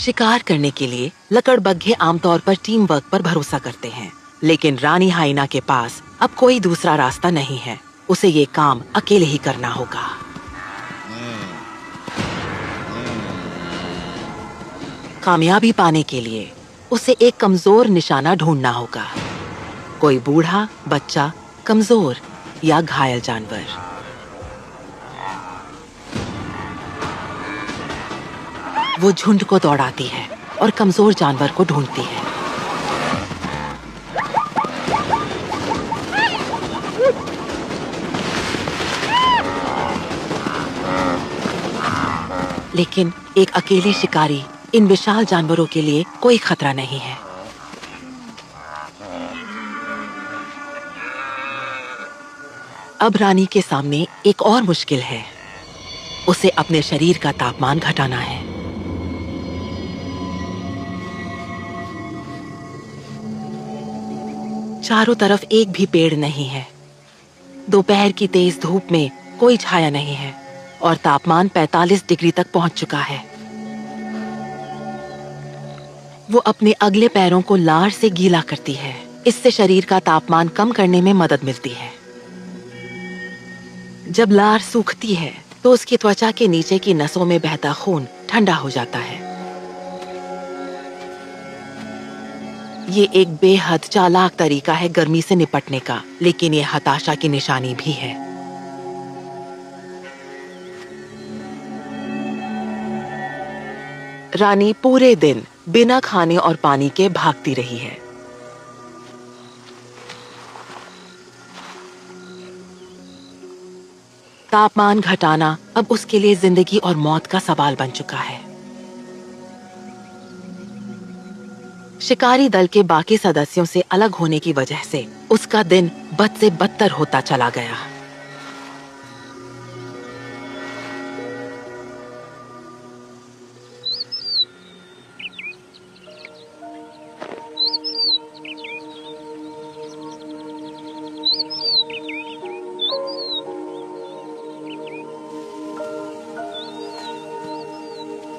शिकार करने के लिए लकड़बग्घे आमतौर पर टीम वर्क पर भरोसा करते हैं, लेकिन रानी हाइना के पास अब कोई दूसरा रास्ता नहीं है। उसे ये काम अकेले ही करना होगा। कामयाबी पाने के लिए उसे एक कमजोर निशाना ढूंढना होगा। कोई बूढ़ा, बच्चा, कमजोर या घायल जानवर। वो झुंड को दौड़ाती है और कमजोर जानवर को ढूंढती है। लेकिन एक अकेली शिकारी इन विशाल जानवरों के लिए कोई खतरा नहीं है। अब रानी के सामने एक और मुश्किल है। उसे अपने शरीर का तापमान घटाना है। चारों तरफ एक भी पेड़ नहीं है। दोपहर की तेज धूप में कोई छाया नहीं है और तापमान 45 डिग्री तक पहुंच चुका है। वो अपने अगले पैरों को लार से गीला करती है। इससे शरीर का तापमान कम करने में मदद मिलती है। जब लार सूखती है तो उसकी त्वचा के नीचे की नसों में बहता खून ठंडा हो जाता है। ये एक बेहद चालाक तरीका है गर्मी से निपटने का, लेकिन ये हताशा की निशानी भी है। रानी पूरे दिन बिना खाने और पानी के भागती रही है। तापमान घटाना अब उसके लिए जिंदगी और मौत का सवाल बन चुका है। शिकारी दल के बाकी सदस्यों से अलग होने की वजह से उसका दिन बद से बदतर होता चला गया।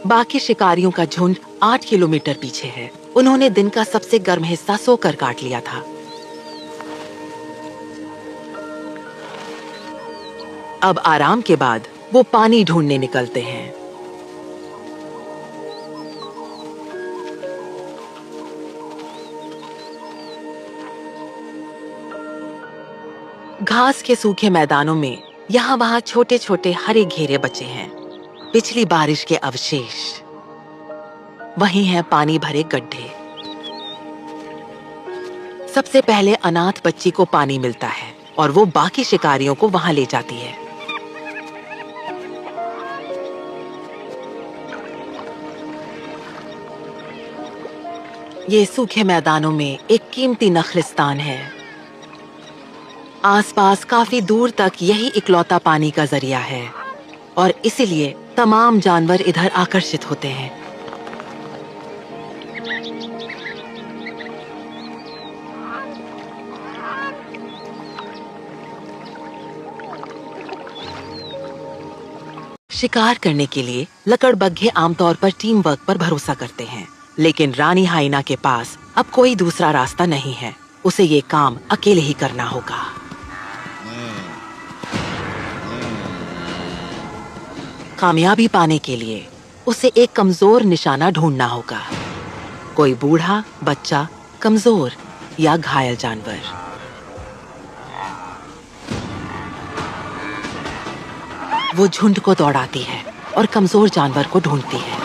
बाकी शिकारियों का झुंड 8 किलोमीटर पीछे है। उन्होंने दिन का सबसे गर्म हिस्सा सोकर काट लिया था। अब आराम के बाद वो पानी ढूंढने निकलते हैं। घास के सूखे मैदानों में यहाँ वहाँ छोटे छोटे हरे घेरे बचे हैं। पिछली बारिश के अवशेष। वहीं हैं पानी भरे गड्ढे। सबसे पहले अनाथ बच्ची को पानी मिलता है और वो बाकी शिकारियों को वहां ले जाती है। ये सूखे मैदानों में एक कीमती नखलिस्तान है। आसपास काफी दूर तक यही इकलौता पानी का जरिया है और इसीलिए तमाम जानवर इधर आकर्षित होते हैं। शिकार करने के लिए लकड़बग्घे आमतौर पर टीम वर्क पर भरोसा करते हैं, लेकिन रानी हाइना के पास अब कोई दूसरा रास्ता नहीं है। उसे ये काम अकेले ही करना होगा। कामयाबी पाने के लिए उसे एक कमजोर निशाना ढूंढना होगा। कोई बूढ़ा, बच्चा, कमजोर या घायल जानवर। वो झुंड को दौड़ाती है और कमजोर जानवर को ढूंढती है।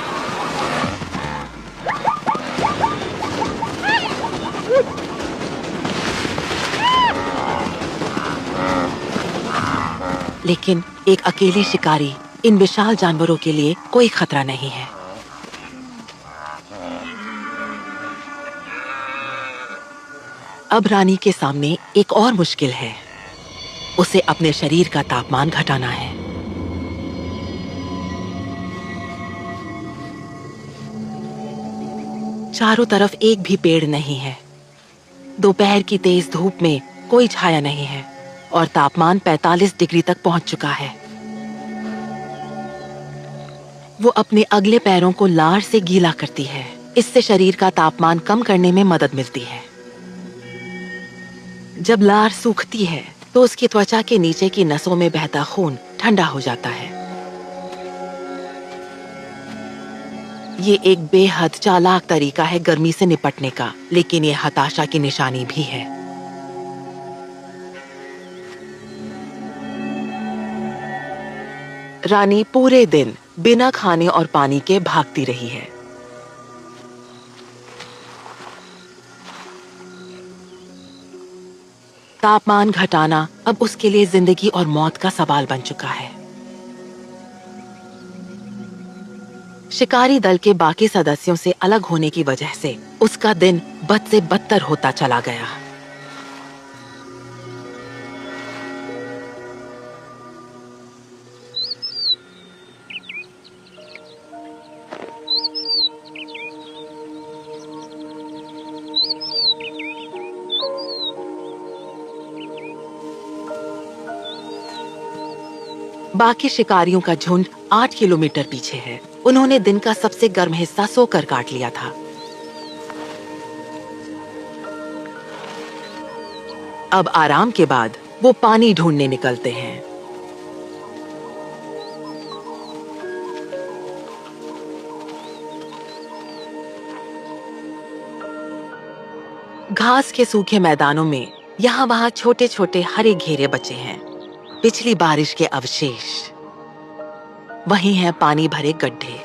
लेकिन एक अकेली शिकारी इन विशाल जानवरों के लिए कोई खतरा नहीं है। अब रानी के सामने एक और मुश्किल है। उसे अपने शरीर का तापमान घटाना है। चारों तरफ एक भी पेड़ नहीं है। दोपहर की तेज धूप में कोई छाया नहीं है और तापमान 45 डिग्री तक पहुंच चुका है। वो अपने अगले पैरों को लार से गीला करती है। इससे शरीर का तापमान कम करने में मदद मिलती है। जब लार सूखती है तो उसकी त्वचा के नीचे की नसों में बहता खून ठंडा हो जाता है। ये एक बेहद चालाक तरीका है गर्मी से निपटने का, लेकिन ये हताशा की निशानी भी है। रानी पूरे दिन बिना खाने और पानी के भागती रही है। तापमान घटाना अब उसके लिए जिंदगी और मौत का सवाल बन चुका है। शिकारी दल के बाकी सदस्यों से अलग होने की वजह से उसका दिन बद से बदतर होता चला गया। बाकी शिकारियों का झुंड 8 किलोमीटर पीछे है। उन्होंने दिन का सबसे गर्म हिस्सा सोकर काट लिया था। अब आराम के बाद वो पानी ढूंढने निकलते हैं। घास के सूखे मैदानों में यहाँ वहाँ छोटे छोटे हरे घेरे बचे हैं, पिछली बारिश के अवशेष। वहीं हैं पानी भरे गड्ढे।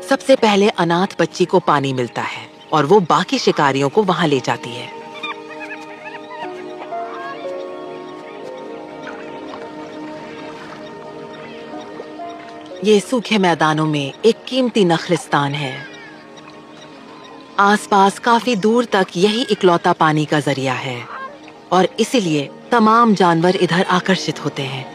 सबसे पहले अनाथ बच्ची को पानी मिलता है और वो बाकी शिकारियों को वहां ले जाती है। ये सूखे मैदानों में एक कीमती नखलिस्तान है। आसपास काफी दूर तक यही इकलौता पानी का जरिया है और इसीलिए तमाम जानवर इधर आकर्षित होते हैं।